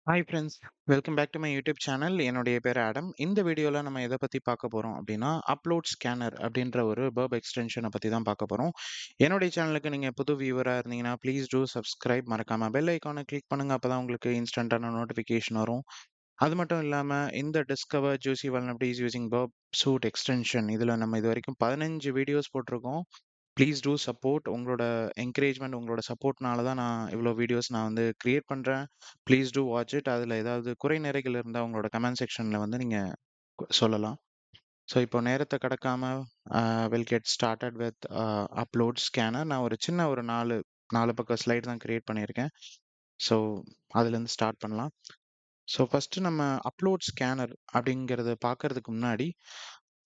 Hi friends, welcome back to my YouTube channel. என்னுடைய பேர் Adam. இந்த வீடியோவில் நம்ம எதை பற்றி பார்க்க போகிறோம் அப்படின்னா, அப்லோட் ஸ்கேனர் அப்படின்ற ஒரு வெப் எக்ஸ்டென்ஷனை பற்றி தான் பார்க்க போகிறோம். என்னுடைய சேனலுக்கு நீங்கள் புது வியூவராக இருந்தீங்கன்னா ப்ளீஸ் டூ சப்ஸ்கிரைப். மறக்காமல் பெல் ஐக்கானை கிளிக் பண்ணுங்கள். அப்போ தான் உங்களுக்கு இன்ஸ்டண்ட்டான நோட்டிஃபிகேஷன் வரும். அது மட்டும் இல்லாமல் இந்த discover juicy vulnerabilities using web suit extension இதில் நம்ம இது வரைக்கும் 15 வீடியோஸ் போட்டிருக்கோம். Please do support. உங்களோட என்கரேஜ்மெண்ட், உங்களோட சப்போர்ட்னால தான் நான் இவ்வளோ வீடியோஸ் நான் வந்து கிரியேட் பண்ணுறேன். Please do watch it. அதில் ஏதாவது குறை நிறைகள் இருந்தால் உங்களோட கமெண்ட் செக்ஷனில் வந்து நீங்கள் சொல்லலாம். ஸோ இப்போ நேரத்தை கடக்காம will get started with upload scanner. நான் ஒரு சின்ன ஒரு நாலு நாலு பக்கம் ஸ்லைட் தான் கிரியேட் பண்ணியிருக்கேன். ஸோ அதுலேருந்து ஸ்டார்ட் பண்ணலாம். ஸோ ஃபஸ்ட்டு நம்ம அப்லோட் ஸ்கேனர் அப்படிங்கிறத பார்க்கறதுக்கு முன்னாடி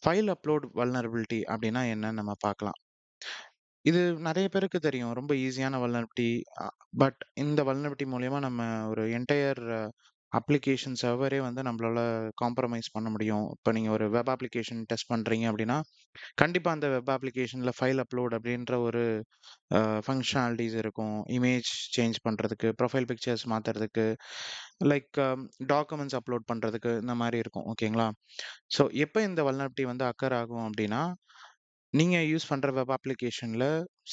ஃபைல் அப்லோட் வல்னரபிலிட்டி அப்படின்னா என்னன்னு நம்ம பார்க்கலாம். இது நெறைய பேருக்கு தெரியும். ரொம்ப ஈஸியான வல்னரபிலிட்டி. பட் இந்த வல்னரபிலிட்டி மூலியமா நம்ம ஒரு என்டயர் அப்ளிகேஷன் சர்வரே வந்து நம்மளால காம்ப்ரமைஸ் பண்ண முடியும். இப்ப நீங்க ஒரு வெப் அப்ளிகேஷன் டெஸ்ட் பண்றீங்க அப்படின்னா, கண்டிப்பா அந்த வெப் அப்ளிகேஷன்ல ஃபைல் அப்லோட் அப்படின்ற ஒரு ஃபங்ஷனாலிட்டீஸ் இருக்கும். இமேஜ் சேஞ்ச் பண்றதுக்கு, ப்ரொஃபைல் பிக்சர்ஸ் மாத்துறதுக்கு, லைக் டாக்குமெண்ட்ஸ் அப்லோட் பண்றதுக்கு இந்த மாரி இருக்கும். ஓகேங்களா? ஸோ எப்ப இந்த வல்னரபிலிட்டி வந்து அக்கர் ஆகும் அப்படின்னா, நீங்க யூஸ் பண்ற வெப் அப்ளிகேஷன்ல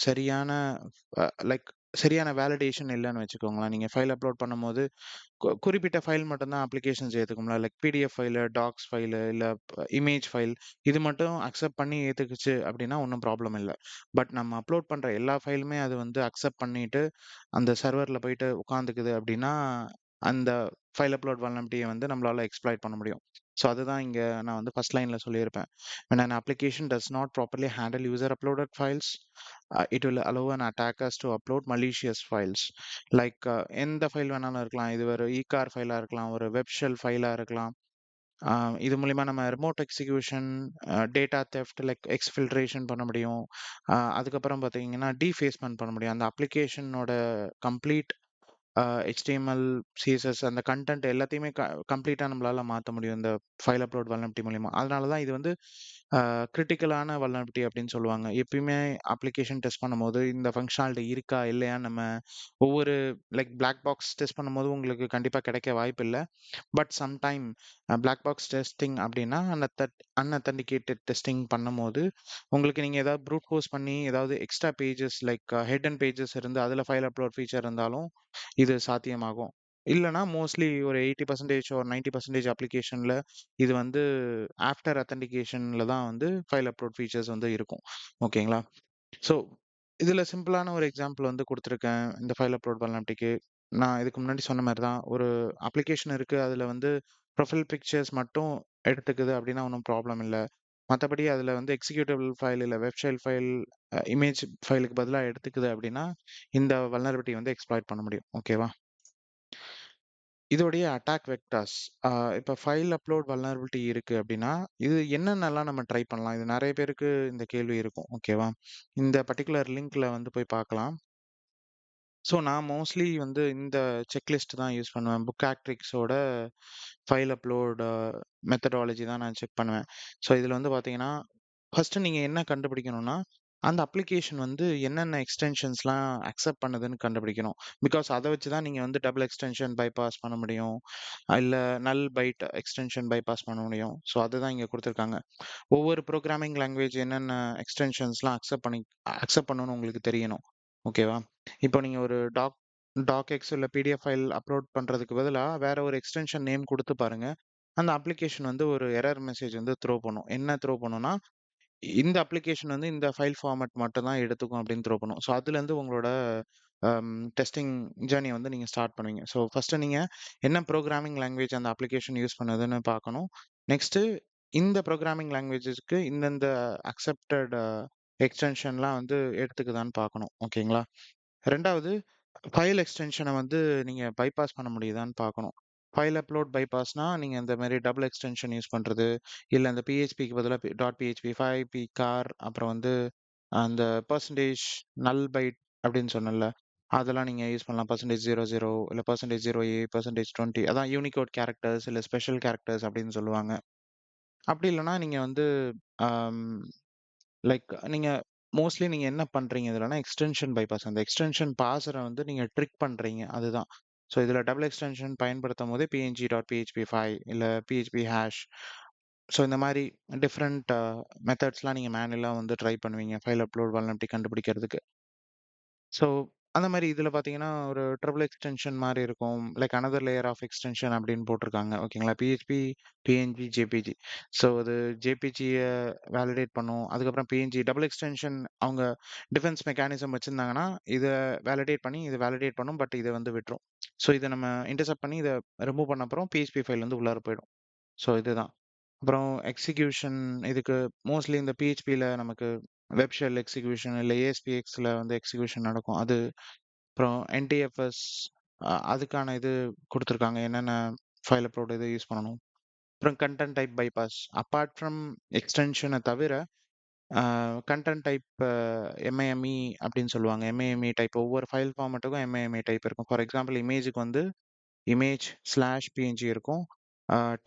சரியான லைக் சரியான வேலிடேஷன் இல்லன்னு வச்சுக்கோங்களேன். நீங்க ஃபைல் அப்லோட் பண்ணும்போது, குறிப்பிட்ட ஃபைல் மட்டும் தான் applications ஏத்துக்கும்ல. Like PDF file, tax file, இல்ல இமேஜ் ஃபைல் இது மட்டும் அக்செப்ட் பண்ணி ஏத்துக்குச்சு அப்டின்னா ஒண்ணும் ப்ராப்ளம் இல்ல. பட் நம்ம அப்லோட் பண்ற எல்லா ஃபைலுமே அது வந்து அக்செப்ட் பண்ணிட்டு, அந்த சர்வர்ல போயிட்டு உட்காந்துக்குது அப்டின்னா, அந்த ஃபைல் அப்லோட் வல்னரபிலிட்டிய வந்து நம்மளால எக்ஸ்ப்ளாய்ட் பண்ண முடியும். ஸோ அதுதான் இங்க நான் வந்து ஃபர்ஸ்ட் லைன்ல சொல்லியிருப்பேன். When an application does not properly handle user uploaded files, it will allow an attackers to upload malicious files. Like எந்த ஃபைல் வேணாலும் இருக்கலாம். இது ஒரு இகார் ஃபைலா இருக்கலாம், ஒரு வெப் ஷெல் ஃபைலா இருக்கலாம். இது மூலியமா நம்ம remote execution, data theft like எக்ஸ்ஃபில்ட்ரேஷன் பண்ண முடியும். அதுக்கப்புறம் பார்த்தீங்கன்னா, டீஃபேஸ்மென்ட் பண்ண முடியும். அந்த அப்ளிகேஷனோட கம்ப்ளீட் HTML, CSS அந்த கன்டென்ட் எல்லாத்தையுமே கம்ப்ளீட்டா நம்மளால மாத்த முடியும் இந்த ஃபைல் அப்லோட் வல்னரபிலிட்டி மூலியமா. அதனால தான் இது வந்து கிரிட்டிக்கலான வல்னரபிலிட்டி அப்படின்னு சொல்லுவாங்க. எப்பயுமே அப்ளிகேஷன் டெஸ்ட் பண்ணும்போது இந்த ஃபங்ஷனாலிட்டி இருக்கா? இல்லையான்னு நம்ம ஒவ்வொரு லைக் பிளாக் பாக்ஸ் டெஸ்ட் பண்ணும்போது உங்களுக்கு கண்டிப்பா கிடைக்க வாய்ப்பில்ல. But sometime black box testing அப்படின்னா அன்அத்தன்டிகேட்டட் டெஸ்டிங் பண்ணும்போது உங்களுக்கு நீங்க ஏதாவது ப்ரூட் ஃபோர்ஸ் பண்ணி ஏதாவது extra pages like hidden pages இருந்து அதுல ஃபைல் அப்லோட் ஃபீச்சர் இருந்தாலும் இது சாத்தியமாகும். இல்லன்னா மோஸ்ட்லி ஒரு 80% ஒரு 90% அப்ளிகேஷன்ல இது வந்து ஆஃப்டர் அத்தென்டிகேஷன்ல தான் வந்து ஃபைல் அப்லோட் ஃபீச்சர்ஸ் வந்து இருக்கும். ஓகேங்களா? ஸோ இதுல சிம்பிளான ஒரு எக்ஸாம்பிள் வந்து குடுத்துருக்கேன். இந்த ஃபைல் அப்லோட் வல்னரபிலிட்டிக்கு. நான் இதுக்கு முன்னாடி சொன்ன மாரி தான். ஒரு அப்ளிகேஷன் இருக்கு. அதுல வந்து ப்ரொஃபைல் பிக்சர்ஸ் மட்டும் எடுத்துக்குது அப்டின்னா ஒண்ணும் ப்ராப்ளம் இல்ல. மத்தபடி அதுல வந்து எக்ஸிக்யூட்டபிள் ஃபைல் இல்ல வெப் ஷெல் ஃபைல், இமேஜ் ஃபைலுக்கு பதிலா எடுத்துக்குது அப்டின்னா, இந்த வல்னரபிலிட்டி வந்து எக்ஸ்ப்ளாய்ட் பண்ண முடியும். ஓகேவா? இதோடைய அட்டாக் வெக்டார்ஸ். இப்ப ஃபைல் அப்லோட் வல்னரபிலிட்டி இருக்கு அப்டின்னா, இது என்னென்னலாம் நம்ம ட்ரை பண்ணலாம்? இது நெறைய பேருக்கு இந்த கேள்வி இருக்கும். ஓகேவா? இந்த பர்ட்டிகுலர் லிங்க்ல வந்து போய் பார்க்கலாம். ஸோ நான் மோஸ்ட்லி வந்து இந்த செக்லிஸ்ட் தான் யூஸ் பண்ணுவேன். புக்காட்ரிக்ஸோட ஃபைல் அப்லோட் மெத்தடாலஜி தான் நான் செக் பண்ணுவேன். ஸோ இதில வந்து பார்த்தீங்கன்னா, ஃபர்ஸ்ட்டு நீங்க என்ன கண்டுபிடிக்கணும்னா, அந்த அப்ளிகேஷன் வந்து என்னென்ன எக்ஸ்டென்ஷன்ஸ்லாம் அக்செப்ட் பண்ணுதுன்னு கண்டுபிடிக்கணும். பிகாஸ் அத வச்சு தான் நீங்க வந்து டபுள் எக்ஸ்டென்ஷன் பைபாஸ் பண்ண முடியும். இல்ல நல் பைட் எக்ஸ்டென்ஷன் பைபாஸ் பண்ண முடியும். ஸோ அதுதான் இங்க குடுத்துருக்காங்க. ஒவ்வொரு புரோகிராமிங் லாங்குவேஜ் என்னென்ன எக்ஸ்டென்ஷன்ஸ்லாம் அக்செப்ட் பண்ணணும்னு உங்களுக்கு தெரியணும். ஓகேவா? இப்போ நீங்க ஒரு டாக்எக்ஸ் இல்ல பிடிஎஃப் ஃபைல் அப்லோட் பண்றதுக்கு பதிலா, வேற ஒரு எக்ஸ்டென்ஷன் நேம் குடுத்து பாருங்க. அந்த அப்ளிகேஷன் வந்து ஒரு எரர் மெசேஜ் வந்து த்ரோ பண்ணும். என்ன த்ரோ பண்ணும்னா, இந்த அப்ளிகேஷன் வந்து இந்த ஃபைல் ஃபார்மேட் மட்டும் தான் எடுத்துக்கும் அப்படின்னு த்ரோ பண்ணும். ஸோ அதுலேருந்து உங்களோட டெஸ்டிங் ஜர்னிய வந்து நீங்க ஸ்டார்ட் பண்ணுவீங்க. ஸோ ஃபர்ஸ்ட்டு நீங்க என்ன புரோகிராமிங் லாங்குவேஜ் அந்த அப்ளிகேஷன் யூஸ் பண்ணுதுன்னு பார்க்கணும். நெக்ஸ்ட்டு இந்த புரோகிராமிங் லாங்குவேஜஸ்க்கு இந்தந்த அக்செப்டட் எக்ஸ்டென்ஷன்லாம் வந்து எடுத்துக்குதான்னு பார்க்கணும். ஓகேங்களா? 2வது ஃபைல் எக்ஸ்டென்ஷன வந்து நீங்க பைபாஸ் பண்ண முடியுதான்னு பார்க்கணும். ஃபைல் அப்லோட் பைபாஸ்னா, நீங்க இந்த மாரி டபுள் எக்ஸ்டென்ஷன் யூஸ் பண்றது, இல்ல அந்த பிஹெச்பிக்கு பதிலா டாட் பிஹெச்பி, 5 கார் அப்புறம் வந்து அந்த பெர்சன்டேஜ் நல் பைட் அப்படின்னு சொன்னேன்ல, அதெல்லாம் நீங்க யூஸ் பண்ணலாம். %00 இல்ல %0a, %20 அதான் யூனிகோட் கேரக்டர்ஸ் இல்ல ஸ்பெஷல் கேரக்டர்ஸ் அப்படின்னு சொல்லுவாங்க. அப்படி இல்லன்னா நீங்க வந்து அம் லைக் நீங்க மோஸ்ட்லி நீங்க என்ன பண்றீங்க இதுலன்னா, எக்ஸ்டென்ஷன் பைபாஸ். அந்த எக்ஸ்டென்ஷன் பார்சர வந்து நீங்க ட்ரிக் பண்றீங்க. அதுதான். ஸோ இதில டபுள் எக்ஸ்டென்ஷன் பயன்படுத்தும்போது png.php5 இல்ல php ஹாஷ். ஸோ இந்த மாரி டிஃபரண்ட் மெத்தட்ஸ்லாம் நீங்க மேனுவலா வந்து ட்ரை பண்ணுவீங்க. ஃபைல் அப்லோட் வல்னரபிலிட்டி கண்டுபிடிக்கிறதுக்கு. ஸோ அந்த மாரி இதில பார்த்தீங்கன்னா, ஒரு ட்ரிபிள் எக்ஸ்டென்ஷன் மாரி இருக்கும். Like another layer of extension அப்படின்னு போட்டிருக்காங்க. ஓகேங்களா? PHP, PNG, JPG. ஸோ அது ஜேபிஜிய வேலிடேட் பண்ணும். அதுக்கப்புறம் பிஎன்ஜி டபுள் எக்ஸ்டென்ஷன் அவங்க டிஃபென்ஸ் மெக்கானிசம் வச்சிருந்தாங்கன்னா, இத வேலிடேட் பண்ணி, இத வேலிடேட் பண்ணும். பட் இத வந்து விட்டுரும். ஸோ இத நம்ம இன்டர்செப்ட் பண்ணி இத ரிமூவ் பண்ண அப்புறம் பிஎச்பி ஃபைல் வந்து உள்ளார போயிடும். ஸோ இதுதான். அப்புறம் எக்ஸிகியூஷன் இதுக்கு மோஸ்ட்லி இந்த பிஹெச்பில நமக்கு வெப் ஷெல் எக்ஸிகியூஷன் இல்ல ஏஎஸ்பிஎக்ஸ்ல வந்து எக்ஸிகியூஷன் நடக்கும். அது அப்புறம் என்டிஎஃப்எஸ் அதுக்கான இது குடுத்துருக்காங்க. என்னென்ன ஃபைல் அப்லோட் இது யூஸ் பண்ணணும். அப்புறம் content type bypass. Apart from எக்ஸ்டென்ஷன தவிர கன்டென்ட் டைப் எம்ஐஎம்இ அப்படின்னு சொல்லுவாங்க. எம்ஐஎம்இ டைப் ஒவ்வொரு ஃபைல் ஃபார்மேட்டுக்கும் எம்ஐஎம்இ டைப் இருக்கும். ஃபார் எக்ஸாம்பிள் இமேஜுக்கு வந்து image/png இருக்கும்.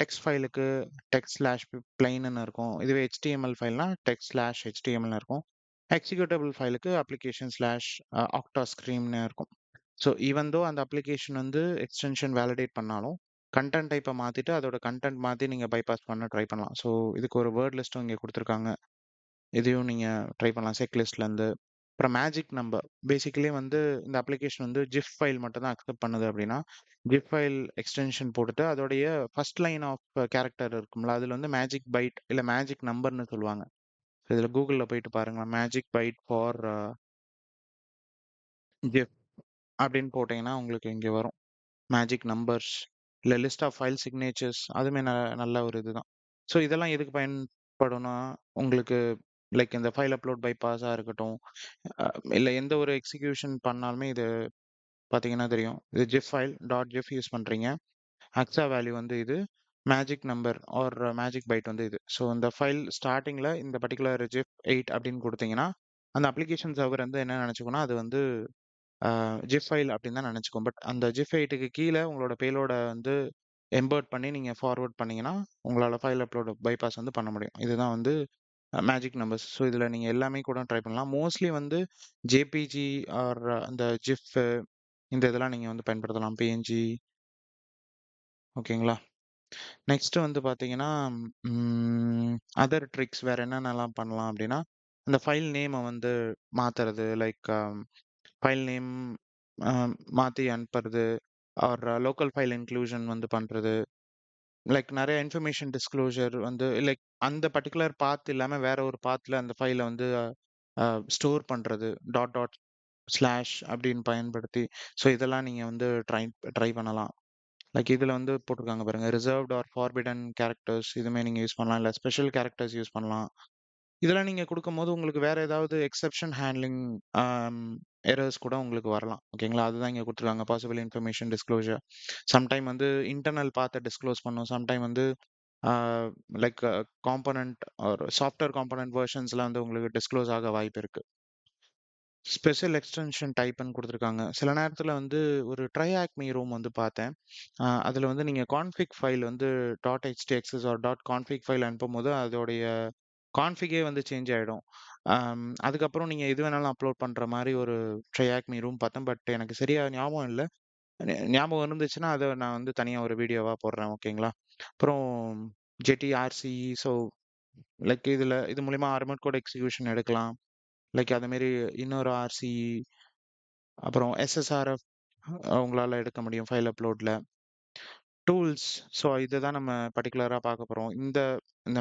டெக்ஸ்ட் ஃபைலுக்கு text/plainன்னு இருக்கும். இதுவே HTML ஃபைல்னா text/htmlன்னு இருக்கும். எக்ஸிக்யூட்டபிள் ஃபைலுக்கு application/octascreamன்னு இருக்கும். ஸோ ஈவன் தோ அந்த அப்ளிகேஷன் வந்து எக்ஸ்டென்ஷன் வேலிடேட் பண்ணாலும், கன்டென்ட் டைப்ப மாத்திட்டு அதோட கன்டென்ட் மாத்தி நீங்க பைபாஸ் பண்ண ட்ரை பண்ணலாம். ஸோ இதுக்கு ஒரு வேர்ட் லிஸ்ட்டும் இங்க குடுத்துருக்காங்க. இதையும் நீங்க ட்ரை பண்ணலாம் செக் லிஸ்ட்லேருந்து. அப்புறம் மேஜிக் நம்பர். பேசிக்கலி வந்து இந்த அப்ளிகேஷன் வந்து ஜிஃப் ஃபைல் மட்டும் தான் அக்செப்ட் பண்ணுது அப்படின்னா, ஜிஃப் ஃபைல் எக்ஸ்டென்ஷன் போட்டுட்டு அதோடைய ஃபர்ஸ்ட் லைன் ஆஃப் கேரக்டர் இருக்கும்ல, அதுல வந்து மேஜிக் பைட் இல்ல மேஜிக் நம்பர்ன்னு சொல்லுவாங்க. இதுல கூகுள்ல போயிட்டு பாருங்க. மேஜிக் பைட் ஃபார் ஜிஃப் அப்படின்னு போட்டீங்கன்னா உங்களுக்கு இங்க வரும். மேஜிக் நம்பர்ஸ் இல்ல லிஸ்ட் ஆஃப் ஃபைல் சிக்னேச்சர்ஸ் அதுவுமே நல்ல ஒரு இதுதான். ஸோ இதெல்லாம் எதுக்கு பயன்படும்னா, உங்களுக்கு லைக் இந்த ஃபைல் அப்லோட் பைபாஸா இருக்கட்டும், அ இல்ல எந்த ஒரு எக்ஸிகியூஷன் பண்ணாலுமே இது பார்த்தீங்கன்னா தெரியும். இது zip file dot zip use பண்றீங்க. அக்ஸா வேல்யூ வந்து இது. Magic number R magic byte வந்து இது. ஸோ இந்த ஃபைல் ஸ்டார்ட்டிங்ல இந்த பர்ட்டிகுலர் ஜிப் 8 அப்படின்னு குடுத்தீங்கன்னா, அந்த அப்ளிகேஷன் சர்வர் வந்து என்ன நெனச்சுக்கும்னா, அது வந்து ஜிப் ஃபைல் அப்படின்னு தான் நெனச்சுக்கும். பட் அந்த ஜிப் 8க்கு கீழ உங்களோட பேலோட வந்து எம்பெர்ட் பண்ணி நீங்க ஃபார்வர்ட் பண்ணீங்கன்னா, உங்களால ஃபைல் அப்லோட் பைபாஸ் வந்து பண்ண முடியும். இதுதான் வந்து மேஜிக் நம்பர்ஸ். ஸோ இதுல நீங்க எல்லாமே கூட ட்ரை பண்ணலாம். மோஸ்ட்லி வந்து ஜேபிஜி ஆர் அந்த ஜிஃப் இந்த இதெல்லாம் நீங்க வந்து பயன்படுத்தலாம். பிஎன்ஜி ஓகேங்களா? நெக்ஸ்ட் வந்து பார்த்தீங்கன்னா, அதர் ட்ரிக்ஸ் வேற என்னென்னலாம் பண்ணலாம் அப்டின்னா, அந்த ஃபைல் நேம வந்து மாத்துறது. லைக் ஃபைல் நேம் அ மாத்தி அனுப்புறது. ஆர் லோக்கல் ஃபைல் இன்க்ளூஷன் வந்து பண்றது. லைக் நெறைய இன்ஃபர்மேஷன் டிஸ்க்ளோஷர் வந்து லைக் அந்த பர்ட்டிகுலர் பாத் இல்லாம வேற ஒரு பாத்ல அந்த ஃபைல வந்து ஸ்டோர் பண்றது. டாட் டாட் ஸ்லாஷ் அப்படின்னு பயன்படுத்தி. ஸோ இதெல்லாம் நீங்க வந்து ட்ரை பண்ணலாம். லைக் இதுல வந்து போட்டிருக்காங்க பாருங்க. ரிசர்வ்ட் ஆர் ஃபார்பிடன் கேரக்டர்ஸ் இதுவுமே நீங்க யூஸ் பண்ணலாம். இல்ல ஸ்பெஷல் கேரக்டர்ஸ் யூஸ் பண்ணலாம். இதெல்லாம் நீங்க குடுக்கும்போது உங்களுக்கு வேற ஏதாவது எக்செப்ஷன் ஹேண்ட்லிங் எரர்ஸ் கூட உங்களுக்கு வரலாம். ஓகேங்களா? அதுதான் இங்க குடுத்துருக்காங்க. Possible information disclosure. சம்டைம் வந்து இன்டர்னல் பாத்த டிஸ்க்ளோஸ் பண்ணும். சம்டைம் வந்து ஆ like component R software component வெர்ஷன்ஸ்லாம் வந்து உங்களுக்கு டிஸ்க்ளோஸ் ஆக வாய்ப்பு இருக்கு. ஸ்பெஷல் எக்ஸ்டென்ஷன் டைப்ன்னு குடுத்துருக்காங்க. சில நேரத்துல வந்து ஒரு ட்ரைஆக்மி ரூம் வந்து பார்த்தேன். அதுல வந்து நீங்க கான்ஃபிக் ஃபைல் வந்து .htxs ஆர் .config ஃபைல் அனுப்பும்போது அதோடைய கான்ஃபிகே வந்து சேஞ்ச் ஆயிடும். அதுக்கப்புறம் நீங்க எது வேணாலும் அப்லோட் பண்ற மாரி ஒரு ட்ரைஆக்மி ரூம் பார்த்தேன். பட் எனக்கு சரியா ஞாபகம் இல்ல. ஞாபகம் இருந்துச்சுன்னா, அத நான் வந்து தனியா ஒரு வீடியோவா போடுறேன். ஓகேங்களா? அப்புறம் ஜெட்டி ஸோ லைக் இது மூலியமா ரிமோட் கோட் எக்ஸிகியூஷன் எடுக்கலாம். லைக் அது மாரி இன்னொரு அப்புறம் எஸ்எஸ்ஆர்எஃப் உங்களால எடுக்க முடியும் ஃபைல் அப்லோட்ல. டூல்ஸ் ஸோ இதுதான் நம்ம பர்ட்டிகுலரா பார்க்க போறோம். இந்த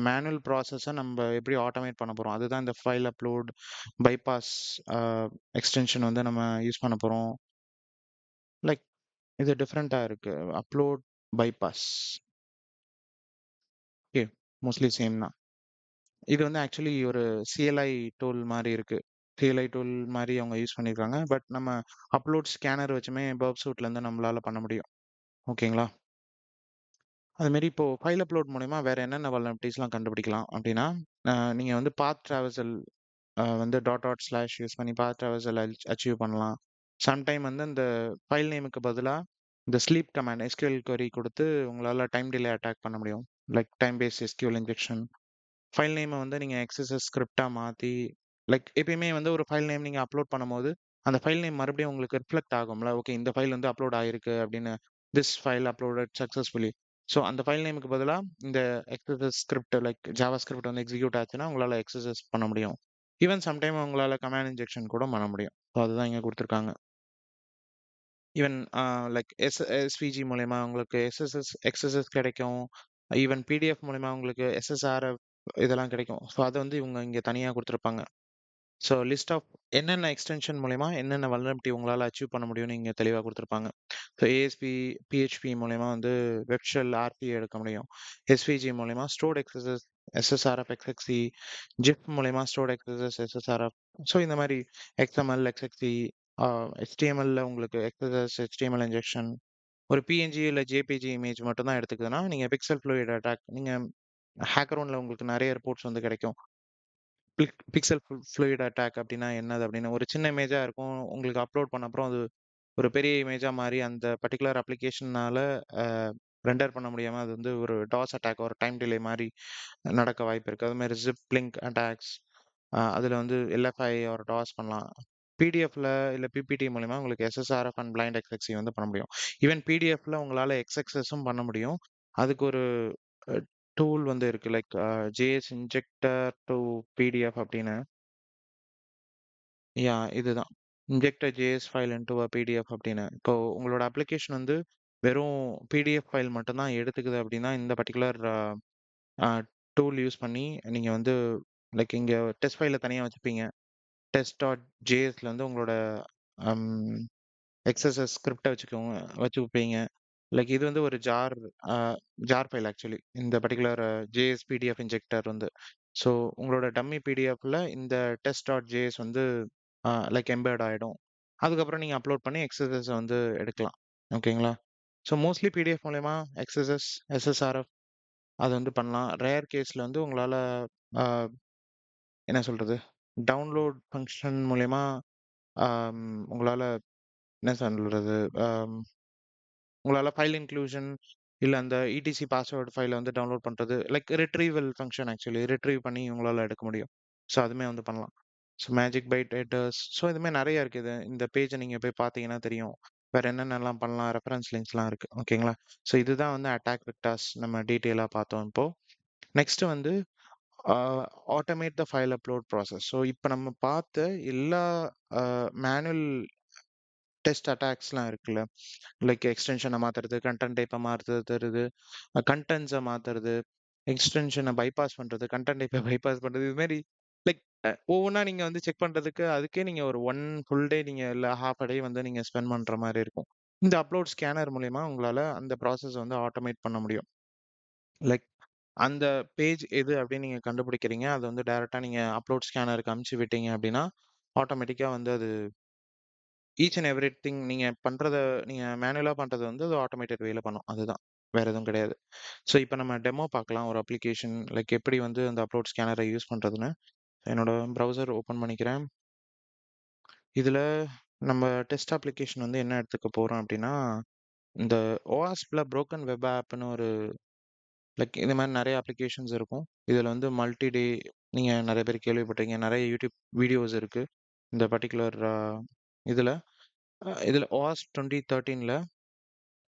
மேனுவல் ப்ராசஸ நம்ப எப்படி ஆட்டோமேட் பண்ண போறோம். அதுதான் இந்த ஃபைல் அப்லோட் பைபாஸ் அ எக்ஸ்டென்ஷன் வந்து நம்ம யூஸ் பண்ண போறோம். லைக் இது டிஃபரெண்ட்டா இருக்கு. Upload bypass. Okay. Mostly same தான். இது வந்து ஆக்சுவலி ஒரு சிஎல்ஐ டூல் மாரி இருக்கு. சிஎல்ஐ டூல் மாரி அவங்க யூஸ் பண்ணியிருக்காங்க. பட் நம்ம அப்லோட் ஸ்கேனர் வச்சுமே பர்ப் சூட்லேருந்து நம்மளால பண்ண முடியும். ஓகேங்களா? அதுமாரி இப்போ ஃபைல் அப்லோட் மூலியமா வேற என்னென்ன வல்னரபிலிட்டீஸ்லாம் கண்டுபிடிக்கலாம் அப்டின்னா, நீங்க வந்து பாத் ட்ராவர்சல் வந்து டாட் டாட் ஸ்லாஷ் யூஸ் பண்ணி பாத் ட்ராவர்சல் அச்சீவ் பண்ணலாம். சம்டைம் வந்து இந்த ஃபைல் நேமுக்கு பதிலா இந்த ஸ்லீப் கமாண்ட் எஸ்கியூஎல் கொரி குடுத்து உங்களால டைம் டிலே அட்டாக் பண்ண முடியும். Like time paste SQL injection. File நேம வந்து நீங்க எக்ஸ்எஸ்எஸ் ஸ்கிரிப்ட்டா மாத்தி லைக் எப்பயுமே வந்து ஒரு ஃபைல் நேம் நீங்க அப்லோட் பண்ணும்போது அந்த ஃபைல் நேம் மறுபடியும் உங்களுக்கு ரிஃப்ளெக்ட் ஆகும்ல. ஓகே இந்த ஃபைல் வந்து அப்லோட் ஆயிருக்கு அப்படின்னு. This file uploaded successfully. So அந்த ஃபைல் நேமுக்கு பதிலா இந்த எக்ஸஸஸ் ஸ்கிரிப்ட் லைக் ஜாவா ஸ்கிரிப்ட் வந்து எக்ஸிக்யூட் ஆச்சுன்னா, உங்களால எக்ஸஸஸ் பண்ண முடியும். ஈவன் சம்டைம் உங்களால கமாண்ட் இன்ஜெக்ஷன் கூட பண்ண முடியும். ஸோ அதுதான் இங்க குடுத்துருக்காங்க. ஈவன் லைக் எஸ்விஜி மூலியமா உங்களுக்கு எக்ஸ்எஸ்எஸ் கிடைக்கும். ஈவன் பிடிஎஃப் மூலியமா உங்களுக்கு எஸ்எஸ்ஆர்எஃப் இதெல்லாம் கிடைக்கும். ஸோ அத வந்து இவங்க இங்க தனியா குடுத்துருப்பாங்க. ஸோ லிஸ்ட் ஆஃப் என்னென்ன எக்ஸ்டென்ஷன் மூலியமா என்னென்ன வல்னரபிலிட்டி உங்களால அச்சீவ் பண்ண முடியும்னு இங்க தெளிவா குடுத்துருப்பாங்க. ஸோ ஏஎஸ்பி, பிஹெச்பி மூலியமா வந்து வெப் ஷெல் ஆர்பிஏ எடுக்க முடியும். எஸ்விஜி மூலியமா ஸ்டோர்ட் எக்ஸஸஸ் எஸ்எஸ்ஆர்எஃப், எக்ஸ்எக்ஸி, ஜிப் மூலியமா ஸ்டோர்ட் எக்ஸஸஸ், எஸ்எஸ்ஆர்எஃப். ஸோ இந்த மாரி எக்ஸ்எம்எல், எக்ஸ்எக்ஸி, HTMLல உங்களுக்கு எக்ஸஸஸ், HTML இன்ஜெக்ஷன். ஒரு பிஎன்ஜி இல்ல ஜேபிஜி இமேஜ் மட்டும் தான் எடுத்துக்குதுன்னா, நீங்க பிக்சல் ஃப்ளூயிட் அட்டாக் நீங்க ஹேக்கரோன்ல உங்களுக்கு நெறைய ரிப்போர்ட்ஸ் வந்து கிடைக்கும். பிக்சல் ஃப்ளூயிட் அட்டாக் அப்டின்னா என்னது அப்டின்னு ஒரு சின்ன இமேஜா இருக்கும். உங்களுக்கு அப்லோட் பண்ண அப்புறம் அது ஒரு பெரிய இமேஜா மாறி அந்த பர்ட்டிகுலர் அப்ளிகேஷனால அ ரெண்டர் பண்ண முடியாம அது வந்து ஒரு டாஸ் அட்டாக் ஒரு டைம் டிலே மாரி நடக்க வாய்ப்பு இருக்கு. அது மாரி ஜிப் லிங்க் அட்டாக்ஸ் அதுல வந்து எல்எஃப்ஐ ஒரு டாஸ் பண்ணலாம். பிடிஎஃப்ல இல்ல பிபிடி மூலியமா உங்களுக்கு எஸ்எஸ்ஆர்எஃப் அண்ட் பிளைண்ட் எக்ஸ்எக்ஸி வந்து பண்ண முடியும். ஈவன் பிடிஎஃப்ல உங்களால எக்ஸ்எக்ஸஸும் பண்ண முடியும். அதுக்கு ஒரு அ டூல் வந்து இருக்கு. Like JS injector two PDF அப்டின்னு. இதுதான். இன்ஜெக்ட் அ ஜேஎஸ் ஃபைல் இன்டூ அ பிடிஎஃப் அப்படின்னு. இப்போ உங்களோட அப்ளிகேஷன் வந்து வெறும் பிடிஎஃப் ஃபைல் மட்டும் தான் எடுத்துக்குது அப்படின்னா, இந்த பர்ட்டிகுலர் அ டூல் யூஸ் பண்ணி நீங்க வந்து லைக் இங்க டெஸ்ட் ஃபைல தனியா வச்சுப்பீங்க. டெஸ்ட் டாட் ஜேஎஸ்ல வந்து உங்களோட அம் எக்ஸஸஸ் ஸ்கிரிப்ட்ட வச்சுப்பீங்க. லைக் இது வந்து ஒரு அ ஜார் ஃபைல் ஆக்சுவலி. இந்த பர்ட்டிகுலர் ஜேஎஸ் பிடிஎஃப் இன்ஜெக்டர் வந்து. ஸோ உங்களோட டம்மி பிடிஎஃப்ல இந்த டெஸ்ட் டாட் ஜேஎஸ் வந்து லைக் எம்பெட் ஆயிடும். அதுக்கப்புறம் நீங்க அப்லோட் பண்ணி எக்ஸஸஸ வந்து எடுக்கலாம். ஓகேங்களா? ஸோ மோஸ்ட்லி பிடிஎஃப் மூலியமா எக்ஸஸஸ், எஸ்எஸ்ஆர்எஃப் அது வந்து பண்ணலாம். ரேர் கேஸ்ல வந்து உங்களால அ என்ன சொல்றது? டவுன்லோட் ஃபங்ஷன் மூலியமா உங்களால என்ன சொல்றது? அம் உங்களால ஃபைல் இன்க்ளூஷன் இல்ல அந்த இடிசி பாஸ்வேர்ட் ஃபைல வந்து டவுன்லோட் பண்றது. Like retrieval function actually. Retrieve பண்ணி உங்களால எடுக்க முடியும். ஸோ அதுவுமே வந்து பண்ணலாம். So magic byte headers so இது மாரி நெறைய இருக்கு. இந்த பேஜ நீங்க போய் பார்த்தீங்கன்னா தெரியும். வேற என்னென்னலாம் பண்ணலாம்? ரெஃபரன்ஸ் லிங்க்ஸ்லாம் இருக்கு. ஓகேங்களா? ஸோ இதுதான் வந்து அட்டாக் வெக்டார்ஸ் நம்ம டீட்டெயிலா பார்த்தோம் இப்போ. நெக்ஸ்ட் வந்து ஆ automate the file upload process. So இப்ப நம்ம பார்த்த எல்லா அ மேனுவல் டெஸ்ட் அட்டாக்ஸ்லாம் இருக்குல்ல. லைக் எக்ஸ்டென்ஷன மாத்துறது, கன்டென்ட் டைப்ப மாத்துறது, கன்டென்ட்ஸ மாத்துறது, எக்ஸ்டென்ஷன பைபாஸ் பண்றது, கன்டென்ட் டைப்ப பைபாஸ் பண்றது. இது மாரி லைக் ஒவ்வொன்னா நீங்க வந்து செக் பண்றதுக்கு, அதுக்கே நீங்க ஒரு 1 ஃபுல் டே நீங்க இல்ல ஹால்ஃப் அ டே வந்து நீங்க ஸ்பெண்ட் பண்ற மாரி இருக்கும். இந்த அப்லோட் ஸ்கேனர் மூலியமா உங்களால அந்த ப்ராசஸ் வந்து ஆட்டோமேட் பண்ண முடியும். லைக் அந்த பேஜ் எது அப்படின்னு நீங்க கண்டுபிடிக்கிறீங்க. அது வந்து டைரக்ட்டா நீங்க அப்லோட் ஸ்கேனருக்கு அனுப்பிச்சு விட்டீங்க அப்படின்னா, ஆட்டோமேட்டிக்கா வந்து அது ஈச் அண்ட் எவரிதிங் நீங்க மேனுவலா பண்றது வந்து அது ஆட்டோமேட்டட் வேல பண்ணும். அதுதான். வேற எதுவும் கிடையாது. ஸோ இப்ப நம்ம டெமோ பார்க்கலாம். ஒரு அப்ளிகேஷன் லைக் எப்படி வந்து அந்த அப்லோட் ஸ்கேனர யூஸ் பண்றதுன்னு. என்னோட ப்ரௌசர் ஓப்பன் பண்ணிக்கிறேன். இதுல நம்ம டெஸ்ட் அப்ளிகேஷன் வந்து என்ன எடுத்துக்க போறோம் அப்படின்னா, இந்த OWASPல புரோக்கன் வெப் ஆப்ன்னு ஒரு லைக் இந்த மாரி நெறைய அப்ளிகேஷன்ஸ் இருக்கும். இதுல வந்து மல்டி டே நீங்க நெறைய பேர் கேள்விப்பட்டிருக்கீங்க. நெறைய யூடியூப் வீடியோஸ் இருக்கு. இந்த பர்ட்டிகுலர் இதுல. இதுல OWASP 2013ல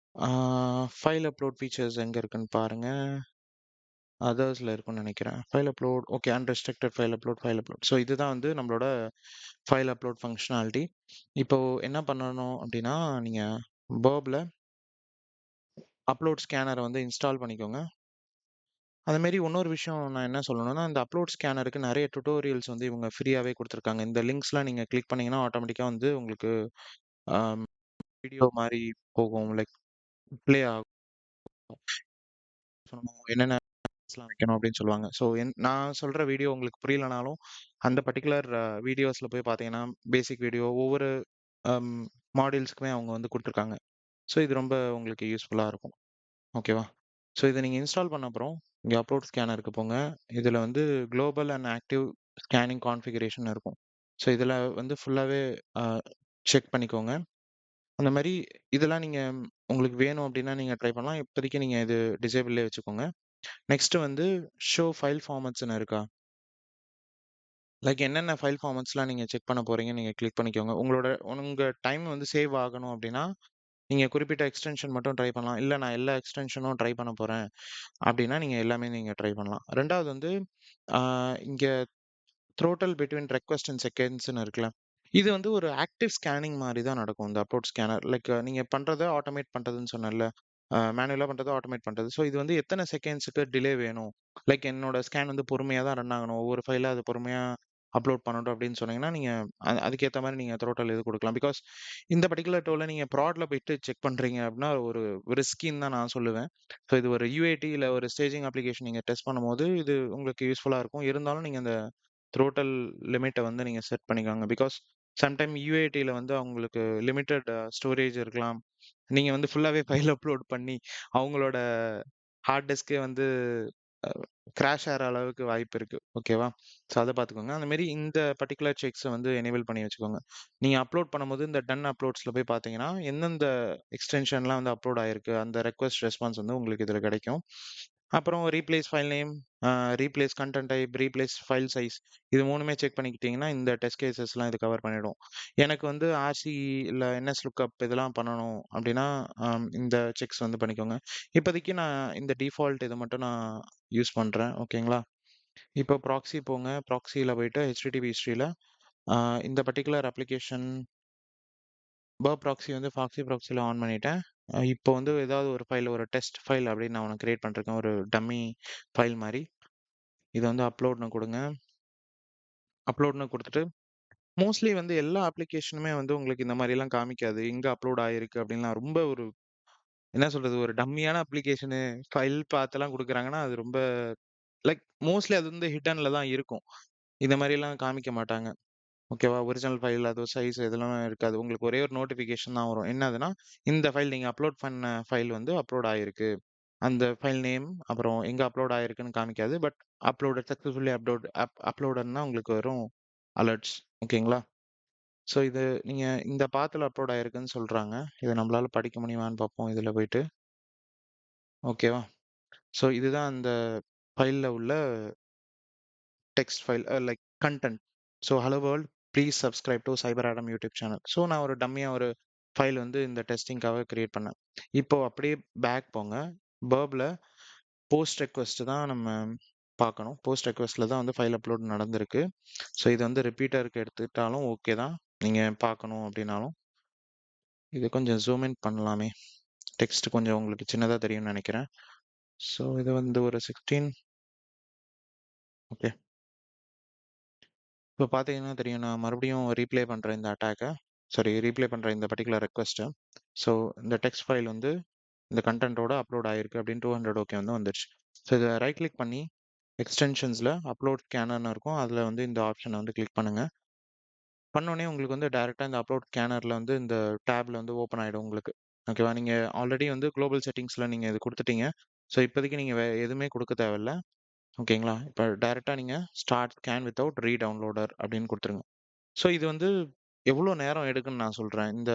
ஃபைல் அப்லோட் ஃபீச்சர்ஸ் எங்க இருக்குன்னு பாருங்க. அதர்ஸ்ல இருக்கும்னு நெனைக்கிறேன். File upload okay unrestricted file upload. So இதுதான் வந்து நம்மளோட ஃபைல் அப்லோட் ஃபங்ஷனாலிட்டி. இப்போ என்ன பண்ணணும் அப்டின்னா, நீங்க பர்ப்ல அப்லோட் ஸ்கேனர வந்து இன்ஸ்டால் பண்ணிக்கோங்க. அதேமாரி இன்னொரு விஷயம் நான் என்ன சொல்லணும்னா, இந்த அப்லோட் ஸ்கேனருக்கு நெறைய டுட்டோரியல்ஸ் வந்து இவங்க ஃப்ரீயாவே குடுத்துருக்காங்க. இந்த லிங்க்ஸ்லாம் நீங்க கிளிக் பண்ணீங்கன்னா, ஆட்டோமேட்டிக்கா வந்து உங்களுக்கு அ வீடியோ மாரி போகும். லைக் ப்ளே ஆகும். ஸோ நம்ம என்னென்ன லாம் வைக்கணும் அப்படின்னு சொல்லுவாங்க. ஸோ நான் சொல்ற வீடியோ உங்களுக்கு புரியலனாலும், அந்த பர்ட்டிகுலர் வீடியோஸ்ல போய் பார்த்தீங்கன்னா, பேசிக் வீடியோ ஒவ்வொரு அம் மாடியூல்ஸ்க்குமே அவங்க வந்து குடுத்துருக்காங்க. ஸோ இது ரொம்ப உங்களுக்கு யூஸ்ஃபுல்லா இருக்கும். ஓகேவா? ஸோ இத நீங்க இன்ஸ்டால் பண்ண அப்புறம், இங்க அப்லோட் ஸ்கேனருக்கு போங்க. இதுல வந்து global and active scanning configuration இருக்கும். ஸோ இதுல வந்து ஃபுல்லாவே அ செக் பண்ணிக்கோங்க. அந்த மாரி இதெல்லாம் நீங்க உங்களுக்கு வேணும் அப்படின்னா நீங்க ட்ரை பண்ணலாம். இப்போதைக்கு நீங்க இது டிசேபிள்லயே வச்சுக்கோங்க. நெக்ஸ்ட் வந்து ஷோ ஃபைல் ஃபார்மட்ஸ்ன்னு இருக்கா? லைக் என்னென்ன ஃபைல் ஃபார்மட்ஸ்லாம் நீங்க செக் பண்ண போறீங்கன்னு நீங்க கிளிக் பண்ணிக்கோங்க. உங்க டைம் வந்து சேவ் ஆகணும் அப்டின்னா, நீங்க குறிப்பிட்ட எக்ஸ்டென்ஷன் மட்டும் ட்ரை பண்ணலாம். இல்ல நான் எல்லா எக்ஸ்டென்ஷனும் ட்ரை பண்ண போறேன் அப்டின்னா, நீங்க எல்லாமே நீங்க ட்ரை பண்ணலாம். 2வது வந்து ஆ இங்க த்ரோட்டல் பிட்வீன் ரெக்வெஸ்ட் அண்ட் செகண்ட்ஸ்ன்னு இருக்குல்ல. இது வந்து ஒரு ஆக்டிவ் ஸ்கேனிங் மாரி தான் நடக்கும். இந்த அப்லோட் ஸ்கேனர். லைக் நீங்க பண்றத ஆட்டோமேட் பண்றதுன்னு சொன்னேன்ல. மேனுவலா பண்றத ஆட்டோமேட் பண்றது. ஸோ இது வந்து எத்தன செகண்ட்ஸ்க்கு டிலே வேணும்? லைக் என்னோட ஸ்கேன் வந்து பொறுமையா தான் ரன் ஆகணும். ஒவ்வொரு ஃபைலா அது பொறுமையா அப்லோட் பண்ணட்டும் அப்படின்னு சொன்னீங்கன்னா, நீங்க அதுக்கேத்த மாரி நீங்க த்ரோட்டல் இது குடுக்கலாம். பிகாஸ் இந்த பர்ட்டிகுலர் டூல்ல நீங்க ப்ராட்ல போயிட்டு செக் பண்றீங்க அப்படின்னா, ஒரு ரிஸ்கின்னு தான் நான் சொல்லுவேன். ஸோ இது ஒரு யுஏடி இல்ல ஒரு ஸ்டேஜிங் அப்ளிகேஷன் நீங்க டெஸ்ட் பண்ணும்போது, இது உங்களுக்கு யூஸ்ஃபுல்லா இருக்கும். இருந்தாலும் நீங்க அந்த த்ரோட்டல் லிமிட்ட வந்து நீங்க செட் பண்ணிக்கோங்க. பிகாஸ் சம்டைம் யுஏடில வந்து அவங்களுக்கு லிமிட்டட் ஸ்டோரேஜ் இருக்கலாம். நீங்க வந்து ஃபுல்லாவே ஃபைல் அப்லோட் பண்ணி, அவங்களோட ஹார்ட் டிஸ்க்கே வந்து அ கிராஷ் ஆற அளவுக்கு வாய்ப்பு இருக்கு. ஓகேவா? ஸோ அத பார்த்துக்கோங்க. அந்த மாரி இந்த பர்ட்டிகுலர் செக்ஸ வந்து எனேபிள் பண்ணி வச்சுக்கோங்க. நீங்க அப்லோட் பண்ணும்போது இந்த டன் அப்லோட்ஸ்ல போய் பார்த்தீங்கன்னா, எந்தெந்த எக்ஸ்டென்ஷன்லாம் வந்து அப்லோட் ஆயிருக்கு, அந்த ரெக்வெஸ்ட் ரெஸ்பான்ஸ் வந்து உங்களுக்கு இதுல கிடைக்கும். அப்புறம் ரீப்ளேஸ் ஃபைல் நேம், அ replace content type, replace file size இது 3மே செக் பண்ணிக்கிட்டீங்கன்னா, இந்த டெஸ்ட் கேஸஸ்லாம் இது கவர் பண்ணிடும். எனக்கு வந்து ஆர்சி இல்ல என்எஸ் லுக்கப் இதெல்லாம் பண்ணணும் அப்டின்னா, இந்த செக்ஸ் வந்து பண்ணிக்கோங்க. இப்போதைக்கு நான் இந்த டிஃபால்ட் இத மட்டும் நான் யூஸ் பண்றேன். ஓகேங்களா? இப்போ ப்ராக்ஸி போங்க. ப்ராக்ஸில போயிட்டு HTTP ஹிஸ்டரில அ இந்த பர்ட்டிகுலர் அப்ளிகேஷன் ப்ராக்ஸி வந்து ஃபாக்ஸி ப்ராக்ஸில ஆன் பண்ணிட்டேன். இப்போ வந்து ஏதாவது ஒரு ஃபைல் ஒரு டெஸ்ட் ஃபைல் அப்டின்னு நான் ஒண்ணு கிரியேட் பண்ணிருக்கேன். ஒரு டம்மி ஃபைல் மாரி. இத வந்து அப்லோட்ன்னு குடுங்க. அப்லோட்ன்னு குடுத்துட்டு மோஸ்ட்லி வந்து எல்லா அப்ளிகேஷனுமே வந்து உங்களுக்கு இந்த மாரிலாம் காமிக்காது. எங்க அப்லோட் ஆயிருக்கு அப்டின்லாம் ரொம்ப ஒரு என்ன சொல்றது? ஒரு டம்மியான அப்ளிகேஷனு ஃபைல் பாத்தெல்லாம் குடுக்குறாங்கன்னா, அது ரொம்ப லைக் மோஸ்ட்லி அது வந்து ஹிட்டன்ல தான் இருக்கும். இந்த மாரிலாம் காமிக்க மாட்டாங்க. ஓகேவா? ஒரிஜினல் ஃபைல் அது சைஸ் இதெல்லாம் இருக்காது. உங்களுக்கு ஒரே ஒரு நோட்டிஃபிகேஷன் தான் வரும். என்னதுன்னா, இந்த ஃபைல் நீங்க அப்லோட் பண்ண ஃபைல் வந்து அப்லோட் ஆயிருக்கு. அந்த ஃபைல் நேம், அப்புறம் எங்க அப்லோட் ஆயிருக்குன்னு காமிக்காது. பட் அப்லோடட் சக்சஸ்ஃபுல்லி அப்லோடட்ன்னா உங்களுக்கு வரும் அலர்ட்ஸ். ஓகேங்களா? ஸோ இது நீங்க இந்த பாத்துல அப்லோட் ஆயிருக்குன்னு சொல்றாங்க. இத நம்மளால படிக்க முடியுமான்னு பார்ப்போம் இதுல போயிட்டு. ஓகேவா? ஸோ இதுதான் அந்த ஃபைல்ல உள்ள text file like content. So hello world please subscribe two cyber Adam YouTube channel. So நான் ஒரு டம்மியா ஒரு ஃபைல் வந்து இந்த டெஸ்டிங்காக கிரியேட் பண்ணேன். இப்போ அப்படியே பேக் போங்க. பர்ப்ல போஸ்ட் ரெக்வெஸ்ட் தான் நம்ம பார்க்கணும். போஸ்ட் ரெக்வெஸ்ட்ல தான் வந்து ஃபைல் அப்லோட் நடந்திருக்கு. ஸோ இது வந்து ரிப்பீட்டருக்கு எடுத்துக்கிட்டாலும் ஓகே தான். நீங்க பார்க்கணும் அப்படின்னாலும். இது கொஞ்சம் ஜூம் இன் பண்ணலாமே. டெக்ஸ்ட் கொஞ்சம் உங்களுக்கு சின்னதா தெரியும்னு நெனைக்கிறேன். ஸோ இது வந்து ஒரு 16 ஓகே. இப்போ பார்த்தீங்கன்னா தெரியும். நான் மறுபடியும் ரீப்ளே பண்றேன் இந்த அட்டாக்க. சாரி ரீப்ளே பண்றேன் இந்த பர்ட்டிகுலர் ரெக்வெஸ்ட்ட. ஸோ இந்த டெக்ஸ்ட் ஃபைல் வந்து இந்த கன்டென்ட்டோட அப்லோட் ஆயிருக்கு அப்படின்னு 200 ஓகே வந்து வந்துருச்சு. ஸோ இத ரைட் கிளிக் பண்ணி எக்ஸ்டென்ஷன்ஸ்ல அப்லோட் ஸ்கேனர்ன்னு இருக்கும். அதுல வந்து இந்த ஆப்ஷன வந்து கிளிக் பண்ணுங்க. பண்ணோனே உங்களுக்கு வந்து டைரக்ட்டா இந்த அப்லோட் ஸ்கேனர்ல வந்து இந்த டேப்ல வந்து ஓப்பன் ஆயிடும் உங்களுக்கு. ஓகேவா? நீங்க ஆல்ரெடி வந்து குளோபல் செட்டிங்ஸ்ல நீங்க இது குடுத்துட்டீங்க. ஸோ இப்போதைக்கு நீங்க எதுவுமே குடுக்க தேவையில்ல. ஓகேங்களா? இப்ப டைரக்ட்டா நீங்க ஸ்டார்ட் ஸ்கேன் வித்தவுட் ரீடவுன்லோடர் அப்படின்னு குடுத்துருங்க. ஸோ இது வந்து எவ்வளோ நேரம் எடுக்குன்னு நான் சொல்றேன். இந்த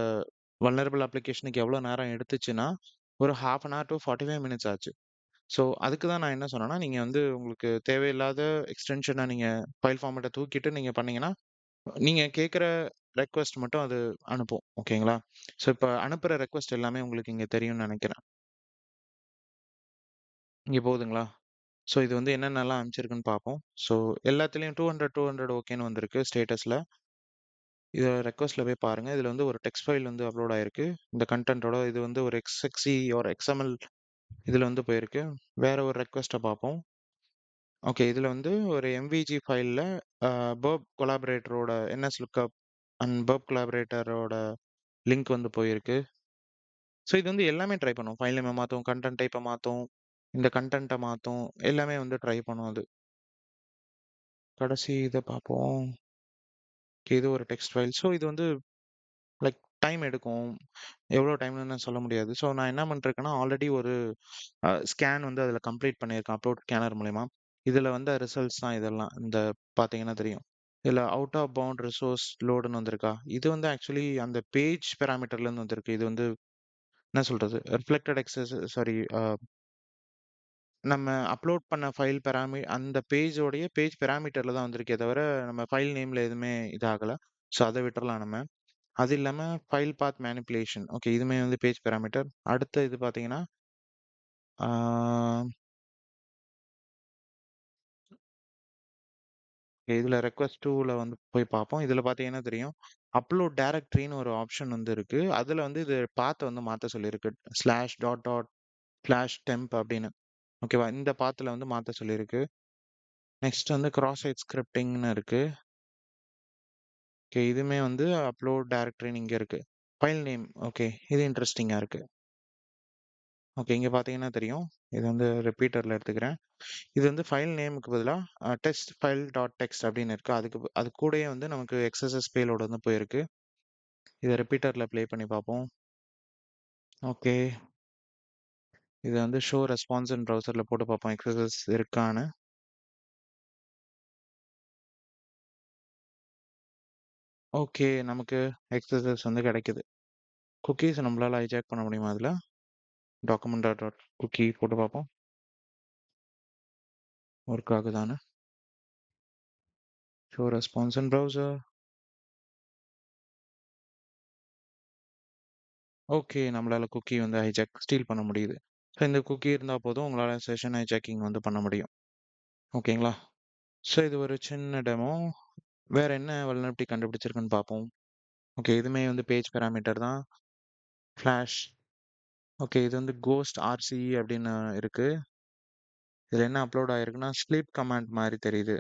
வல்னரபிள் அப்ளிகேஷனுக்கு எவ்வளோ நேரம் எடுத்துச்சுன்னா, ஒரு 1/2 அன் ஹவர் டூ 45 மினிட்ஸ் ஆச்சு. ஸோ அதுக்கு தான் நான் என்ன சொன்னேன்னா, நீங்க வந்து உங்களுக்கு தேவையில்லாத எக்ஸ்டென்ஷன நீங்க ஃபைல் ஃபார்மேட்ட தூக்கிட்டு நீங்க பண்ணீங்கன்னா, நீங்க கேட்கிற ரெக்வெஸ்ட் மட்டும் அது அனுப்பும். ஓகேங்களா? ஸோ இப்ப அனுப்புற ரெக்வெஸ்ட் எல்லாமே உங்களுக்கு இங்க தெரியும்னு நெனைக்கிறேன். இங்க போகுதுங்களா? ஸோ இது வந்து என்னென்னலாம் அனுப்பிச்சிருக்குன்னு பார்ப்போம். ஸோ எல்லாத்துலயும் 200, 200 ஓகேன்னு வந்திருக்கு ஸ்டேட்டஸ்ல. இத ரெக்வெஸ்ட்ல போய் பாருங்க. இதுல வந்து ஒரு டெக்ஸ்ட் ஃபைல் வந்து அப்லோட் ஆயிருக்கு. இந்த கன்டென்ட்டோட இது வந்து ஒரு எக்ஸ்எக்ஸி ஆர் எக்ஸ்எம்எல் இதுல வந்து போயிருக்கு. வேற ஒரு ரெக்வெஸ்ட்ட பார்ப்போம். ஓகே. இதுல வந்து ஒரு எம்விஜி ஃபைல்ல பர்ப் கொலாபரேட்டரோட என்எஸ் லுக்கப் அண்ட் பர்ப் கொலாபரேட்டரோட லிங்க் வந்து போயிருக்கு. ஸோ இது வந்து எல்லாமே ட்ரை பண்ணும். ஃபைல் நேம மாத்தும், கன்டென்ட் டைப்ப மாத்தும், இந்த கன்டென்ட்ட மாத்தும். எல்லாமே வந்து ட்ரை பண்ணும் அது. கடைசி இத பார்ப்போம். இது ஒரு டெக்ஸ்ட் ஃபைல். ஸோ இது வந்து லைக் டைம் எடுக்கும். எவ்வளோ டைம்ன்னு சொல்ல முடியாது. ஸோ நான் என்ன பண்ணிருக்கேன்னா, ஆல்ரெடி ஒரு ஸ்கேன் வந்து அதில கம்ப்ளீட் பண்ணியிருக்கேன் அப்லோட் ஸ்கேனர் மூலியமா. இதில வந்த ரிசல்ட்ஸ் தான் இதெல்லாம். இந்த பார்த்தீங்கன்னா தெரியும். இதில அவுட் ஆஃப் பவுண்ட் ரிசோர்ஸ் லோடுன்னு வந்திருக்கா? இது வந்து ஆக்சுவலி அந்த பேஜ் பாராமீட்டர்லேருந்து வந்திருக்கு. இது வந்து என்ன சொல்றது? ரிஃப்ளெக்டட் எக்ஸஸ் சாரி நம்ம அப்லோட் பண்ண ஃபைல் அந்த பேஜோடைய பேஜ் பேராமீட்டர்ல தான் வந்திருக்கே தவிர, நம்ம ஃபைல் நேம்ல எதுவுமே இதாகல. ஸோ அத விட்டுறலாம் நம்ம. அது இல்லாம ஃபைல் பாத் மேனிபுலேஷன். ஓகே. இதுவுமே வந்து பேஜ் பேராமீட்டர். அடுத்த இது பார்த்தீங்கன்னா, ஆ இதுல ரெக்வெஸ்ட் டூல வந்து போய் பார்ப்போம். இதுல பார்த்தீங்கன்னா தெரியும். அப்லோட் டைரக்டரின்னு ஒரு ஆப்ஷன் வந்து இருக்கு. அதுல வந்து இது பாத்த வந்து மாத்த சொல்லியிருக்கு. Slash dot dot slash temp அப்படின்னு. ஓகேவா? இந்த பாத்துல வந்து மாத்த சொல்லியிருக்கு. நெக்ஸ்ட் வந்து கிராஸ் சைட் ஸ்கிரிப்டிங்ன்னு இருக்கு. ஓகே. இதுவுமே வந்து அப்லோட் டைரக்டரின்னு இங்க இருக்கு. File name. ஓகே. இது இன்ட்ரஸ்டிங்கா இருக்கு. ஓகே. இங்க பார்த்தீங்கன்னா தெரியும். இது வந்து ரிப்பீட்டர்ல எடுத்துக்கிறேன். இது வந்து ஃபைல் நேமுக்கு பதிலா டெஸ்ட் ஃபைல் டாட் டெக்ஸ்ட் அப்படின்னு இருக்கு. அது கூடயே வந்து நமக்கு எக்ஸ்எஸ்எஸ் பேலோட் வந்து போயிருக்கு. இத ரிப்பீட்டர்ல ப்ளே பண்ணி பார்ப்போம். ஓகே. இத வந்து ஷோ ரெஸ்பான்ஸ் இன் ப்ரௌசர்ல போட்டு பார்ப்போம். எக்ஸ்எஸ்எஸ் இருக்கான்னு. ஓகே. நமக்கு எக்ஸ்எஸ்எஸ் வந்து கிடைக்குது. குக்கீஸ் நம்மளால ஹைஜாக் பண்ண முடியுமா அதுல? டாக்குமெண்ட் டாட் டாட் குக்கி போட்டு பார்ப்போம். ஒர்க் ஆகுதான்னு. ஷோ ரெஸ்பான்ஸ் இன் ப்ரௌசர். ஓகே. நம்மளால குக்கி வந்து ஸ்டீல் பண்ண முடியுது. ஸோ இந்த குக்கி இருந்தா போதும் உங்களால செஷன் ஹைஜாக்கிங் வந்து பண்ண முடியும். ஓகேங்களா? ஸோ இது ஒரு சின்ன டெமோ. வேற என்ன வல்னரபிலிட்டி கண்டுபிடிச்சிருக்குன்னு பார்ப்போம். ஓகே. இதுவுமே வந்து பேஜ் பேராமீட்டர் தான். ஃபிளாஷ். ஓகே. இது வந்து கோஸ்ட் ஆர்சிஇ அப்படின்னு இருக்கு. இதுல என்ன அப்லோட் ஆயிருக்குன்னா, ஸ்லீப் கமாண்ட் மாரி தெரியுது.